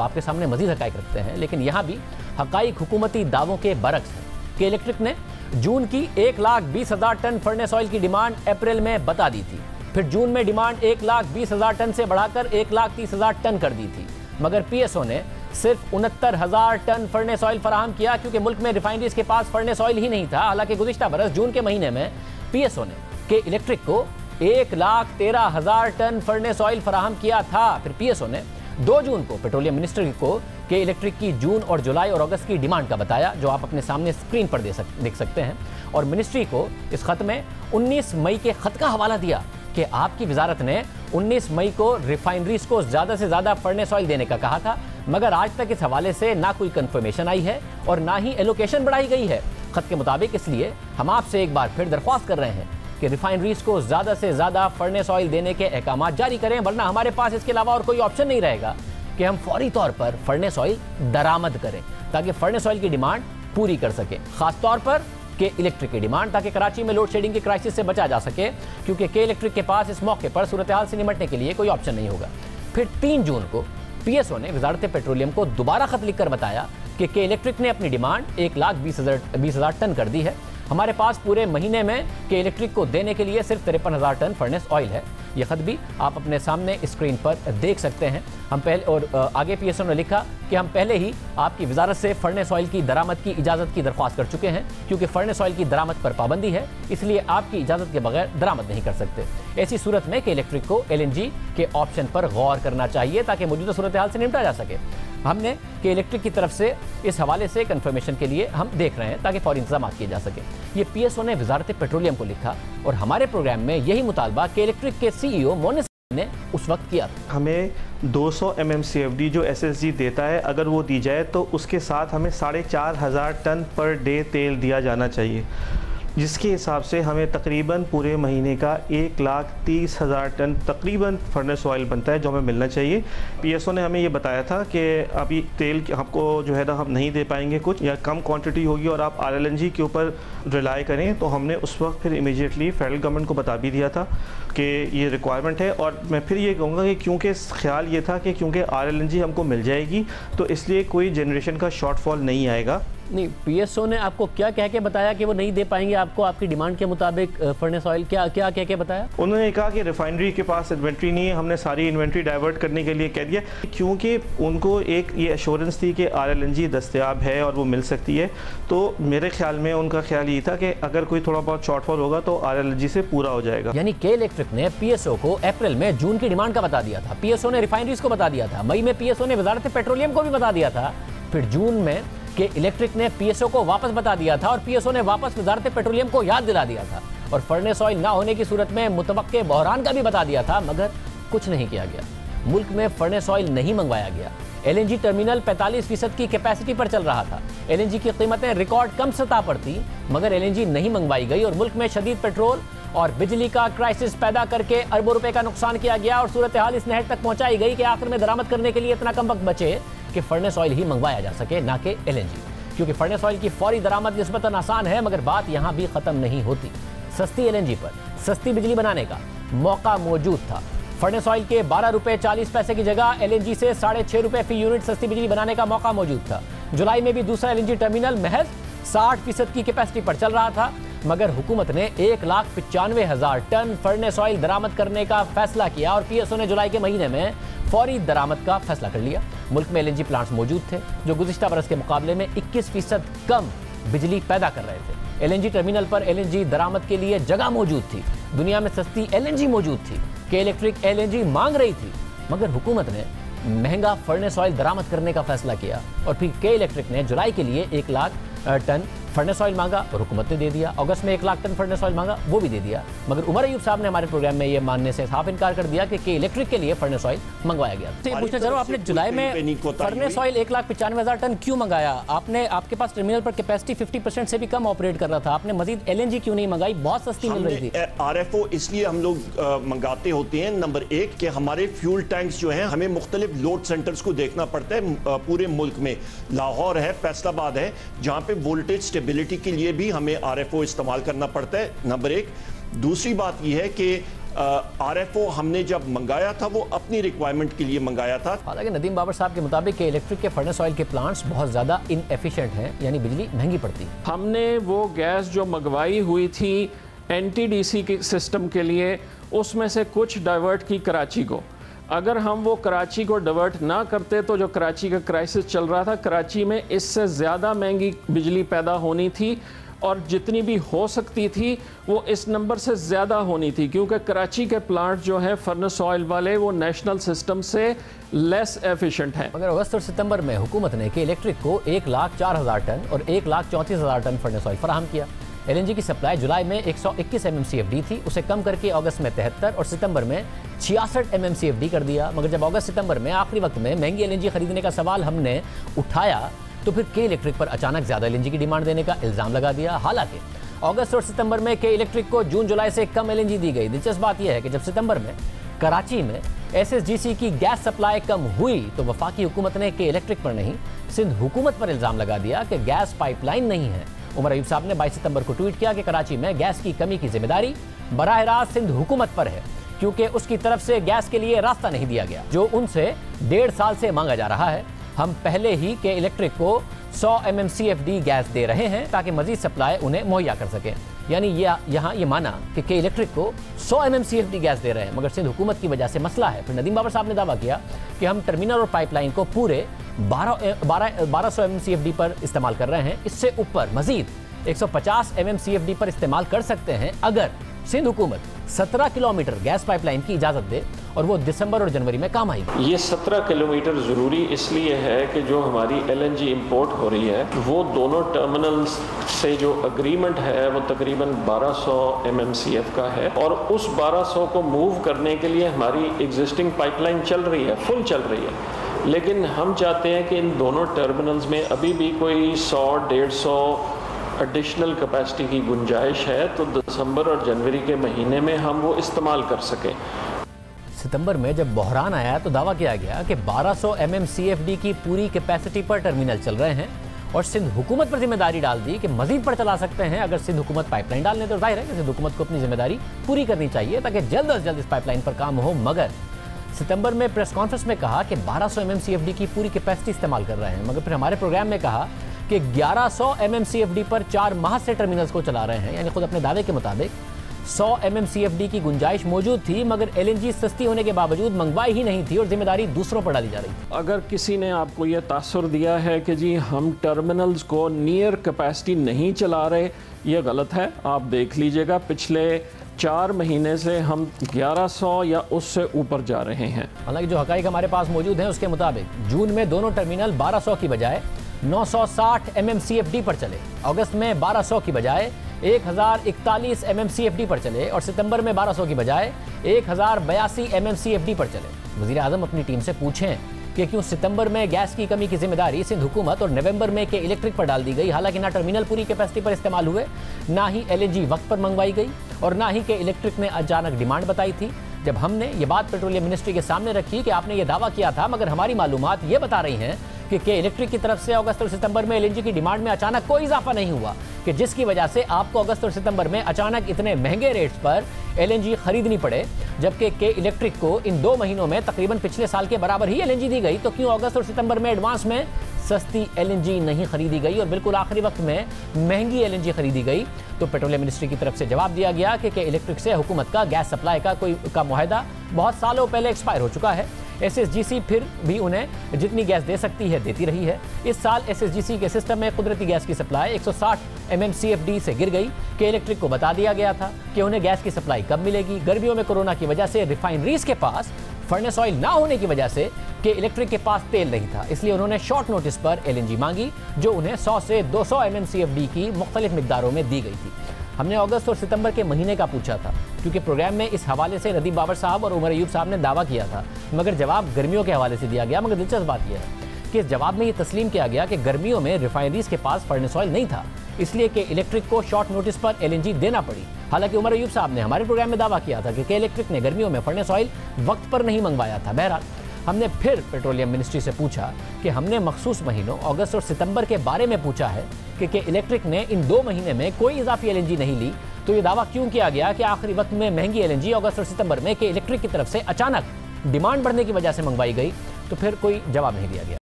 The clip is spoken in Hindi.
अब आपके सामने मजीद हकाइक रखते हैं, लेकिन यहाँ भी हकाइक हुकूमती दावों के बरक्स हैं कि इलेक्ट्रिक ने जून की 1,20,000 टन फर्नेस ऑयल की डिमांड अप्रैल में बता दी थी। फिर जून में डिमांड 1,20,000 टन से बढ़ाकर 1,30,000 टन कर दी थी, मगर पीएसओ ने सिर्फ 69,000 टन फर्नेस ऑयल फराहम किया, क्योंकि मुल्क में रिफाइनरीज के पास फर्नेस ऑयल ही नहीं था। हालांकि गुज़िश्ता बरस जून के महीने में पीएसओ ने के इलेक्ट्रिक को 1,13,000 टन फर्नेस ऑयल फराहम किया था। फिर पीएसओ ने 2 जून को पेट्रोलियम मिनिस्ट्री को के इलेक्ट्रिक की जून और जुलाई और अगस्त की डिमांड का बताया, जो आप अपने सामने स्क्रीन पर देख सकते हैं। और मिनिस्ट्री को इस खत में 19 मई के खत का हवाला दिया कि आपकी वजारत ने 19 मई को रिफाइनरीज को ज़्यादा से ज़्यादा फर्नेस ऑयल देने का कहा था, मगर आज तक इस हवाले से ना कोई कंफर्मेशन आई है और ना ही एलोकेशन बढ़ाई गई है खत के मुताबिक। इसलिए हम आपसे एक बार फिर दरख्वास्त कर रहे हैं कि रिफाइनरीज को ज़्यादा से ज़्यादा फर्नेस ऑयल देने के अहकाम जारी करें, वरना हमारे पास इसके अलावा और कोई ऑप्शन नहीं रहेगा कि हम फौरी तौर पर फर्नेस ऑयल दरामद करें, ताकि फर्नेस ऑयल की डिमांड पूरी कर सकें, खासतौर पर के इलेक्ट्रिक की डिमांड, ताकि कराची में लोड शेडिंग की क्राइसिस से बचा जा सके, क्योंकि के इलेक्ट्रिक के पास इस मौके पर सूरत हाल से निपटने के लिए कोई ऑप्शन नहीं होगा। फिर 3 जून को पीएसओ ने वजारत पेट्रोलियम को दोबारा खत लिखकर बताया कि के इलेक्ट्रिक ने अपनी डिमांड 1,20,000 टन कर दी है। हमारे पास पूरे महीने में के इलेक्ट्रिक को देने के लिए सिर्फ 53,000 टन फर्नेस ऑयल है। यह खत भी आप अपने सामने स्क्रीन पर देख सकते हैं। हम पहले और आगे पीएसओ ने लिखा कि हम पहले ही आपकी वजारत से फर्नेस ऑयल की दरामद की इजाज़त की दरख्वास्त कर चुके हैं, क्योंकि फर्नेस ऑयल की दरामद पर पाबंदी है, इसलिए आपकी इजाज़त के बगैर दरामद नहीं कर सकते। ऐसी सूरत में के इलेक्ट्रिक को LNG के ऑप्शन पर गौर करना चाहिए, ताकि मौजूदा सूरत हाल से निपटा जा सके। हमने के इलेक्ट्रिक की तरफ से इस हवाले से कंफर्मेशन के लिए हम देख रहे हैं, ताकि फौरी इंतजाम किए जा सके। ये पीएसओ ने वजारत पेट्रोलियम को लिखा और हमारे प्रोग्राम में यही मुतालबा के इलेक्ट्रिक के CEO मोनिस ने उस वक्त किया था। हमें 200 MMCFD जो SSG देता है, अगर वो दी जाए तो उसके साथ हमें 4,500 टन पर डे तेल दिया जाना चाहिए, जिसके हिसाब से हमें तकरीबन पूरे महीने का 1,30,000 टन तकरीबन फर्नेस ऑयल बनता है, जो हमें मिलना चाहिए। पीएसओ ने हमें ये बताया था कि अभी तेल आपको जो है ना हम नहीं दे पाएंगे, कुछ या कम क्वांटिटी होगी और आप RLNG के ऊपर रिलाई करें। तो हमने उस वक्त फिर इमीडिएटली फेडरल गवर्नमेंट को बता भी दिया था कि ये रिक्वायरमेंट है। और मैं फिर ये कहूँगा कि क्योंकि ख्याल ये था कि क्योंकि RLNG हमको मिल जाएगी तो इसलिए कोई जनरेशन का शॉर्टफॉल नहीं आएगा। नहीं, पीएसओ ने आपको क्या कह के बताया कि वो नहीं दे पाएंगे आपको आपकी डिमांड के मुताबिक फर्नेस ऑयल? क्या क्या कह के बताया? उन्होंने कहा कि रिफाइनरी के पास इन्वेंट्री नहीं है, हमने सारी इन्वेंट्री डाइवर्ट करने के लिए कह दिया, क्योंकि उनको एक ये एश्योरेंस थी कि RLNG दस्तयाब है और वो मिल सकती है। तो मेरे ख्याल में उनका ख्याल ये था कि अगर कोई थोड़ा बहुत शॉर्टफॉल होगा तो RLNG से पूरा हो जाएगा। यानी के इलेक्ट्रिक ने पीएसओ को अप्रैल में जून की डिमांड का बता दिया था, पीएसओ ने रिफाइनरीज को बता दिया था, मई में पीएसओ ने वजारत पेट्रोलियम को भी बता दिया था, फिर जून में कि इलेक्ट्रिक ने पीएसओ को वापस बता दिया था और पीएसओ ने वापस वजारत पेट्रोलियम को याद दिला दिया था, और फर्नेस ऑयल ना होने की सूरत में मुतवक्के बहरान का भी बता दिया था, मगर कुछ नहीं किया गया। मुल्क में फर्नेस ऑयल नहीं मंगवाया गया। LNG टर्मिनल 45% की कैपेसिटी पर चल रहा था। LNG की कीमतें रिकॉर्ड कम सतह पर थी, मगर LNG नहीं मंगवाई गई और मुल्क में शदीद पेट्रोल और बिजली का क्राइसिस पैदा करके अरबों रुपए का नुकसान किया गया और सूरत हाल इस नहर तक पहुंचाई गई कि आखिर में दरामद करने के लिए इतना कम वक्त बचे कि फर्नेस ऑयल ही मंगवाया जा सके, ना कि LNG। क्योंकि फर्नेस ऑयल की फौरी दरामद निस्बतन आसान है, मगर बात यहाँ भी ख़त्म नहीं होती। सस्ती LNG पर सस्ती बिजली बनाने का मौका मौजूद था। फर्नेस ऑयल के 12 रुपये 40 पैसे की जगह LNG से 6.5 रुपये फी यूनिट सस्ती बिजली बनाने का मौका मौजूद था। जुलाई में भी दूसरा LNG टर्मिनल महज 60% की कैपेसिटी पर चल रहा था, मगर हुकूमत ने 1,95,000 टन फर्नेस ऑयल दरामद करने का फैसला किया और पीएसओ ने जुलाई के महीने में फौरी दरामद का फैसला कर लिया। मुल्क में LNG प्लांट्स मौजूद थे जो गुज़िश्ता बरस के मुकाबले में 21% कम बिजली पैदा कर रहे थे। LNG टर्मिनल पर LNG दरामद के लिए जगह मौजूद थी, दुनिया में सस्ती LNG मौजूद थी, के इलेक्ट्रिक LNG मांग रही थी, मगर हुकूमत ने महंगा फर्नेस ऑयल दरामद करने का फैसला किया और फिर के इलेक्ट्रिक ने जुलाई के लिए 1 लाख टन फर्नेस ऑयल मांगा और हुकूमत ने दे दिया। अगस्त में 1 लाख टन फर्नेस ऑयल मांगा, वो भी दे दिया, मगर उमर अयूब साहब ने हमारे प्रोग्राम में ये मानने से साफ इनकार कर दिया कि इलेक्ट्रिक के लिए फर्नेस ऑयल मंगवाया गया। तो ये पूछना चाह रहा हूं, आपने जुलाई में फर्नेस ऑयल 1,95,000 टन क्यों मंगाया? आपने आपके पास टर्मिनल पर कैपेसिटी 50% से भी कम ऑपरेट कर रहा था, आपने मजीद LNG क्यों नहीं मंगाई? बहुत सस्ती मिल रही थी। RFO इसलिए हम लोग मंगाते होते हैं, नंबर 1 कि हमारे फ्यूल टैंक्स जो हैं हमें मुख्तलिफ लोड सेंटर्स को देखना पड़ता है पूरे मुल्क में। लाहौर है, फैसलाबाद है, जहाँ पे वोल्टेज स्टेबिलिटी के लिए भी हमें RFO इस्तेमाल करना पड़ता है, नंबर 1। दूसरी बात यह है कि RFO हमने जब मंगाया था वो अपनी रिक्वायरमेंट के लिए मंगाया था। हालांकि नदीम बाबर साहब के मुताबिक के इलेक्ट्रिक के फर्नेस ऑयल के प्लांट्स बहुत ज़्यादा इनएफिशिएंट हैं, यानी बिजली महंगी पड़ती है। हमने वो गैस जो मंगवाई हुई थी NTDC के सिस्टम के लिए, उसमें से कुछ डाइवर्ट की कराची को। अगर हम वो कराची को डाइवर्ट ना करते तो जो कराची का क्राइसिस चल रहा था, कराची में इससे ज़्यादा महंगी बिजली पैदा होनी थी और जितनी भी हो सकती थी वो इस नंबर से ज़्यादा होनी थी, क्योंकि कराची के प्लांट जो हैं फर्नेस ऑयल वाले वो नेशनल सिस्टम से लेस एफिशिएंट हैं। मगर अगस्त और सितंबर में हुकूमत ने के इलेक्ट्रिक को 1,04,000 टन और 1,34,000 टन फर्नेस ऑयल फराहम किया। LNG की सप्लाई जुलाई में 121 MMCFD थी, उसे कम करके अगस्त में 73 और सितंबर में 66 MMCFD कर दिया। मगर जब अगस्त सितंबर में आखिरी वक्त में महंगी LNG खरीदने का सवाल हमने उठाया तो फिर के इलेक्ट्रिक पर अचानक ज़्यादा LNG की डिमांड देने का इल्ज़ाम लगा दिया। हालांकि अगस्त और सितंबर में के इलेक्ट्रिक को जून जुलाई से कम LNG दी गई। दिलचस्प बात यह है कि जब सितंबर में कराची में SSGC की गैस सप्लाई कम हुई तो वफाकी हुकूमत ने के इलेक्ट्रिक पर नहीं, सिंध हुकूमत पर इल्ज़ाम लगा दिया कि गैस पाइपलाइन नहीं है। उमर अयूब साहब ने 22 सितंबर को ट्वीट किया कि कराची में गैस की कमी की जिम्मेदारी बराह रास्त सिंध हुकूमत पर है, क्योंकि उसकी तरफ से गैस के लिए रास्ता नहीं दिया गया जो उनसे 1.5 साल से मांगा जा रहा है। हम पहले ही के इलेक्ट्रिक को 100 MMCFD गैस दे रहे हैं ताकि मजीद सप्लाई उन्हें मुहैया कर सके। यानी यहाँ ये माना कि के इलेक्ट्रिक को 100 MMCFD गैस दे रहे हैं, मगर सिंध हुकूमत की वजह से मसला है। फिर नदीम बाबर साहब ने दावा किया कि हम टर्मिनल और पाइपलाइन को पूरे 1200 MMCFD पर इस्तेमाल कर रहे हैं, इससे ऊपर मजीद 150 MMCFD पर इस्तेमाल कर सकते हैं अगर सिंध हुकूमत 17 किलोमीटर गैस पाइपलाइन की इजाज़त दे और वो दिसंबर और जनवरी में काम आएगी। ये 17 किलोमीटर ज़रूरी इसलिए है कि जो हमारी LNG इंपोर्ट हो रही है वो दोनों टर्मिनल्स से जो अग्रीमेंट है वो तकरीबन 1200 MMCF का है और उस 1200 को मूव करने के लिए हमारी एग्जिस्टिंग पाइपलाइन चल रही है, फुल चल रही है। लेकिन हम चाहते हैं कि इन दोनों टर्मिनल्स में अभी भी कोई 100-150 एडिशनल कैपेसिटी की गुंजाइश है, तो दिसंबर और जनवरी के महीने में हम वो इस्तेमाल कर सकें। सितंबर में जब बहरान आया तो दावा किया गया कि 1200 MMCFD की पूरी कैपेसिटी पर टर्मिनल चल रहे हैं और सिंध हुकूमत पर जिम्मेदारी डाल दी कि मजीद पर चला सकते हैं अगर सिंध हुकूमत पाइपलाइन डालने। तो जाहिर है कि सिंध हुकूमत को अपनी जिम्मेदारी पूरी करनी चाहिए ताकि जल्द अज जल्द इस पाइपलाइन पर काम हो। मगर सितंबर में प्रेस कॉन्फ्रेंस में कहा कि 1200 MMCFD की पूरी कैपेसिटी इस्तेमाल कर रहे हैं, मगर फिर हमारे प्रोग्राम में कहा कि 1100 MMCFD पर 4 माह से टर्मिनल्स को चला रहे हैं। यानी खुद अपने दावे के मुताबिक 100 MMCFD की गुंजाइश मौजूद थी, मगर LNG सस्ती होने के बावजूद मंगवाई ही नहीं थी और जिम्मेदारी दूसरों पर डाली जा रही थी। अगर किसी ने आपको ये तासुर दिया है कि जी हम टर्मिनल्स को नियर कैपेसिटी नहीं चला रहे, ये गलत है। आप देख लीजिएगा पिछले 4 महीने से हम 1100 या उससे ऊपर जा रहे हैं। हालांकि जो हकाइक हमारे पास मौजूद हैं उसके मुताबिक जून में दोनों टर्मिनल 1200 की बजाय 960 MMCFD पर चले, अगस्त में 1200 की बजाय 1041 MMCFD पर चले और सितंबर में 1200 की बजाय 1082 MMCFD पर चले। वज़ीर आज़म अपनी टीम से पूछें कि क्यों सितंबर में गैस की कमी की जिम्मेदारी सिंध हुकूमत और नवंबर में के इलेक्ट्रिक पर डाल दी गई। हालांकि ना टर्मिनल पूरी कैपेसिटी पर इस्तेमाल हुए, ना ही LNG वक्त पर मंगवाई गई और ना ही के इलेक्ट्रिक ने अचानक डिमांड बताई थी। जब हमने ये बात पेट्रोलियम मिनिस्ट्री के सामने रखी कि आपने ये दावा किया था मगर हमारी मालूमात ये बता रही हैं कि के इलेक्ट्रिक की तरफ से अगस्त और सितंबर में LNG की डिमांड में अचानक कोई इजाफा नहीं हुआ, कि जिसकी वजह से आपको अगस्त और सितंबर में अचानक इतने महंगे रेट्स पर LNG खरीदनी पड़े, जबकि के इलेक्ट्रिक को इन 2 महीनों में तकरीबन पिछले साल के बराबर ही LNG दी गई, तो क्यों अगस्त और सितंबर में एडवांस में सस्ती LNG नहीं खरीदी गई और बिल्कुल आखिरी वक्त में महंगी LNG खरीदी गई? तो पेट्रोलियम मिनिस्ट्री की तरफ से जवाब दिया गया कि इलेक्ट्रिक से हुकूमत का गैस सप्लाई का मुआहदा बहुत सालों पहले एक्सपायर हो चुका है। SSGC फिर भी उन्हें जितनी गैस दे सकती है देती रही है। इस साल SSGC के सिस्टम में कुदरती गैस की सप्लाई 160 MMCFD से गिर गई। के इलेक्ट्रिक को बता दिया गया था कि उन्हें गैस की सप्लाई कब मिलेगी। गर्मियों में कोरोना की वजह से रिफाइनरीज के पास फर्नेस ऑयल ना होने की वजह से के इलेक्ट्रिक के पास तेल नहीं था, इसलिए उन्होंने शॉर्ट नोटिस पर LNG मांगी जो उन्हें 100 से 200 MMCFD की मुख्तलिफ मिकदारों में दी गई थी। हमने अगस्त और सितंबर के महीने का पूछा था क्योंकि प्रोग्राम में इस हवाले से नदीम बाबर साहब और उमर अयूब साहब ने दावा किया था, मगर जवाब गर्मियों के हवाले से दिया गया। मगर दिलचस्प बात यह है कि इस जवाब में ये तस्लीम किया गया कि गर्मियों में रिफाइनरीज के पास फर्नेस ऑयल नहीं था, इसलिए कि इलेक्ट्रिक को शॉर्ट नोटिस पर LNG देना पड़ी। हालांकि उमर अयूब साहब ने हमारे प्रोग्राम में दावा किया था कि इलेक्ट्रिक ने गर्मियों में फर्नेस ऑयल वक्त पर नहीं मंगवाया था। बहरहाल हमने फिर पेट्रोलियम मिनिस्ट्री से पूछा कि हमने मखसूस महीनों अगस्त और सितंबर के बारे में पूछा है कि इलेक्ट्रिक ने इन 2 महीने में कोई इजाफी एलएनजी नहीं ली, तो ये दावा क्यों किया गया कि आखिरी वक्त में महंगी एलएनजी अगस्त और सितंबर में के इलेक्ट्रिक की तरफ से अचानक डिमांड बढ़ने की वजह से मंगवाई गई। तो फिर कोई जवाब नहीं दिया गया।